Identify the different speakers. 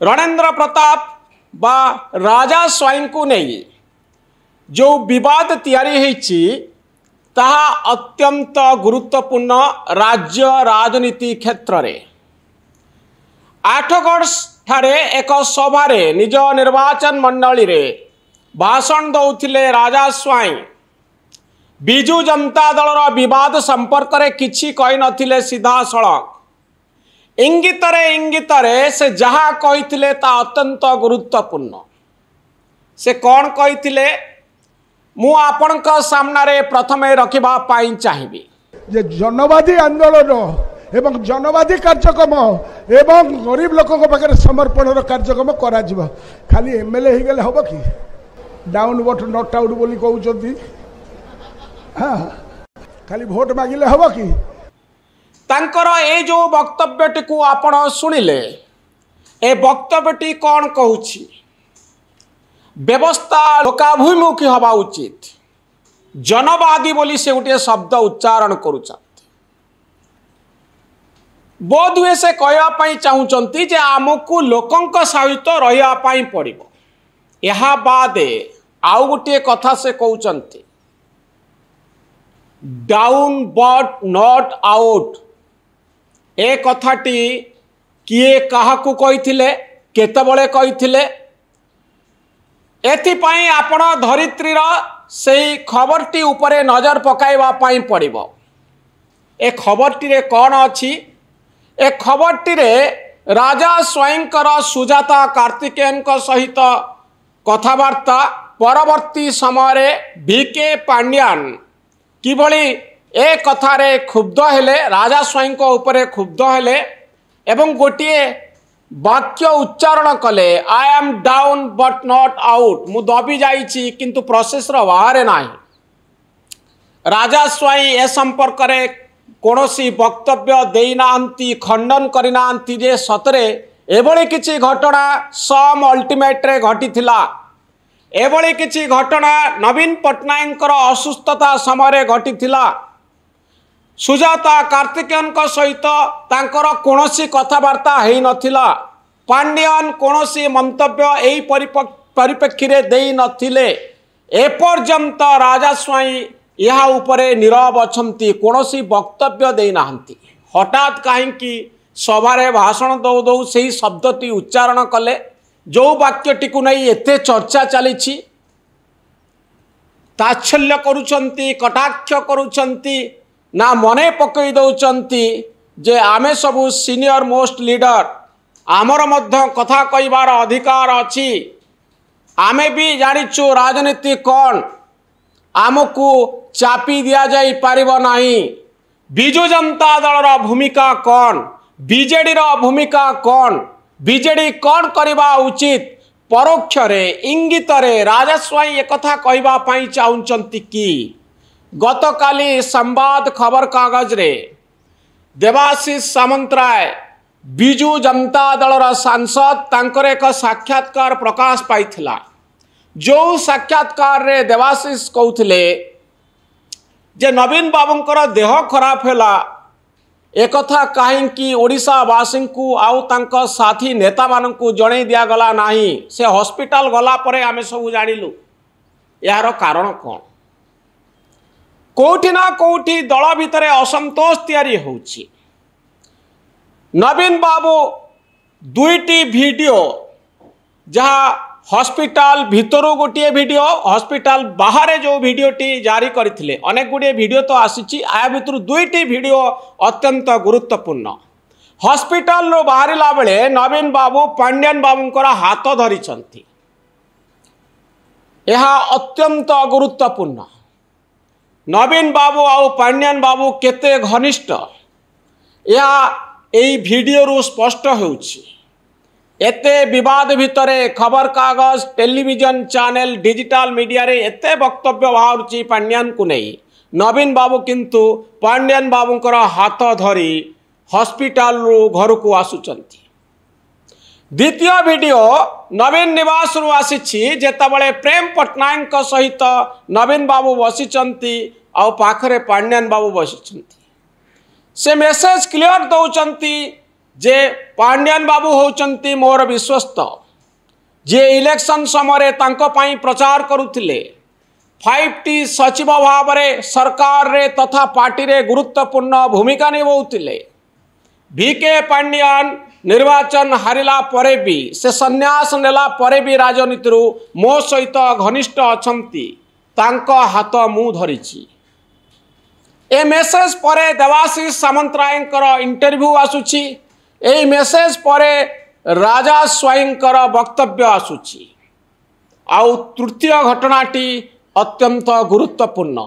Speaker 1: रणेंद्र प्रताप बा राजा स्वाई को नहीं जो विवाद तैयारी होईची ताहा अत्यंत गुरुत्वपूर्ण राज्य राजनीति क्षेत्र रे आठगढ़ ठारे एक सभारे निज निर्वाचन मंडली रे भाषण दौथिले राजा स्वाई बिजु जनता दलर विवाद संपर्क रे किछि कहि नथिले सीधा सड़क इंगितरे से जहा कहिथिले ता अत्यंत गुरुत्वपूर्ण से कौन कहिथिले मु आपनक सामने प्रथमे रखिबा पाई चाहिबी
Speaker 2: जे जनवादी आंदोलन एवं जनवादी कार्यक्रम एवं गरीब लोकों पाखे समर्पण कार्यक्रम करा जिवो खाली एमएलए हो गले हबो कि डाउन वोट नॉट आउट बोली कहउचंती हाँ खाली भोट मागिले हबो कि
Speaker 1: तांकर ए जो वक्तव्यटी को आपण सुनिले ए वक्तव्यटी कौन कहूछि व्यवस्था लोकाभिमुखी हवा उचित जनवादी बोली से गोटे शब्द उच्चारण करुछन बोध हुए से कहवाई चाहूँगी जे आमको लोकंक सहित रही पड़ो यह बादे आउ गोटे कथा से कहते डाउन बट नॉट आउट ए कथाटी किए काहाकू कहिथिले केतबळे कहिथिले एथिपाई आपण धरित्रीर सेही खबरटी उपरे नजर पकाइबा पाई पड़िबो ए खबरटी रे कौन अछि ए खबरटी रे राजा स्वाईंकर सुजाता कार्तिकेयन सहित कथबार्ता परवर्ती समय वीके पांड्यान किभली ए कथारे क्षुब्ध हेले राजा स्वाई उपरे क्षुब्ध हेले एवं गोटे वाक्य उच्चारण कले I am down but not out मु दबी जाइछि किंतु प्रोसेस रो बाहर नाही राजा स्वाई ए संपर्क रे कोनोसी वक्तव्य देना खंडन करना जे सतरे एभली किछि घटना सम अल्टीमेट रे घटिथिला एभली किछि घटना नवीन पट्टनायक असुस्थता समय घटिथिला सुजाता कार्तिकेयन सहित तांकर कोनोसी कथबार्ता हेई नथिला पांड्यान कोनोसी मंतव्य एई परिप्रेक्षी रे देई नथिले एपर्यंत राजा स्वाई यह उपरे नीरव अछंती कोनोसी वक्तव्य देई नाहंती हठात काहेकि सभारे भाषण दौ दौ सेही शब्दटी उच्चारण कले जो वाक्यटी को नहीं एते चर्चा चलीछि ताच्छल्य करुछंती कटाक्ष करुछंती ना मने पकई दौचंती जे आमे सबु सीनियर मोस्ट लीडर आमर मध्य कथा कहिबार अधिकार अछि आमे भी जानिछु राजनीति कौन आमको चापी दिया जाई पारिबो नाही बिजु जनता दलर भूमिका कौन बीजेडी रो भूमिका कौन बीजेडी कौन करबा उचित परोक्ष रे इंगित रे राजा स्वाई एक कथा कहबा पई चाहुचंती कि गतकाली संवाद खबर कागज रे देवाशीष सामंतराय बिजु जनता दलर सांसद तांकर एक साक्षात्कार प्रकाश पाइथिला जो साक्षात्कार रे देवाशीष कहउथिले जे नवीन बाबूंकर देह खराब हैला एक कथा कहीं ओडिशावासी को आउ तांका साथी नेता मानू जणई दिया गला नाही से हॉस्पिटल गला परे आमे सब जानिलु यार कारण कौन कोठी ना कोठी दल भितर असंतोष तैयारी होउछि नवीन बाबू दुईटी वीडियो जहाँ हॉस्पिटल भितरु गोटे वीडियो हॉस्पिटल बाहर जो वीडियोटी जारी करथिले अनेक गुड़े वीडियो तो आसीची आ भितर दुईटी वीडियो अत्यंत गुरुत्वपूर्ण हॉस्पिटल रो बाहरिला बेले नवीन बाबू पांड्यान बाबूंकर हाथ धरिछंती यह अत्यंत गुरुत्वपूर्ण नवीन बाबू आउ पांड्यान बाबू केते घनिष्ठ या एई वीडियो रो स्पष्ट होउछि एते विवाद भितरे खबर कागज टेलीविजन चैनल डिजिटल मीडिया रे एते वक्तव्य बाहरुछि पांड्यान को नहीं नवीन बाबू किंतु पांड्यान बाबूंकर हाथ धरी हॉस्पिटल रो घर को आसुचंती द्वितीय वीडियो नवीन निवास रु आसीछि जेतबळे प्रेम पट्टनायक सहित नवीन बाबू बसिचंती आ पाखरे पांड्यान बाबू बसिचंती से मेसेज क्लियर दौचंती जे पांड्यान बाबू होचंती मोर विश्वस्त जे इलेक्शन समय तांको पाई प्रचार करुथिले 5टी सचिव भाव में सरकार रे तथा पार्टी रे गुरुत्वपूर्ण भूमिका निभाउथिले। VK पांड्यान निर्वाचन हारिला परे भी से संन्यास नेला परे भी राजनीति मो सहित घनिष्ठ अछंती तांको हाथ मु धरिछि। ए मेसेज परे देवाशीष सामंतरायंकर इंटरव्यू आसुछि। ए मेसेज परे राजा स्वाईंकर वक्तव्य आसुछि। आउ तृतीय घटनाटी अत्यंत गुरुत्वपूर्ण।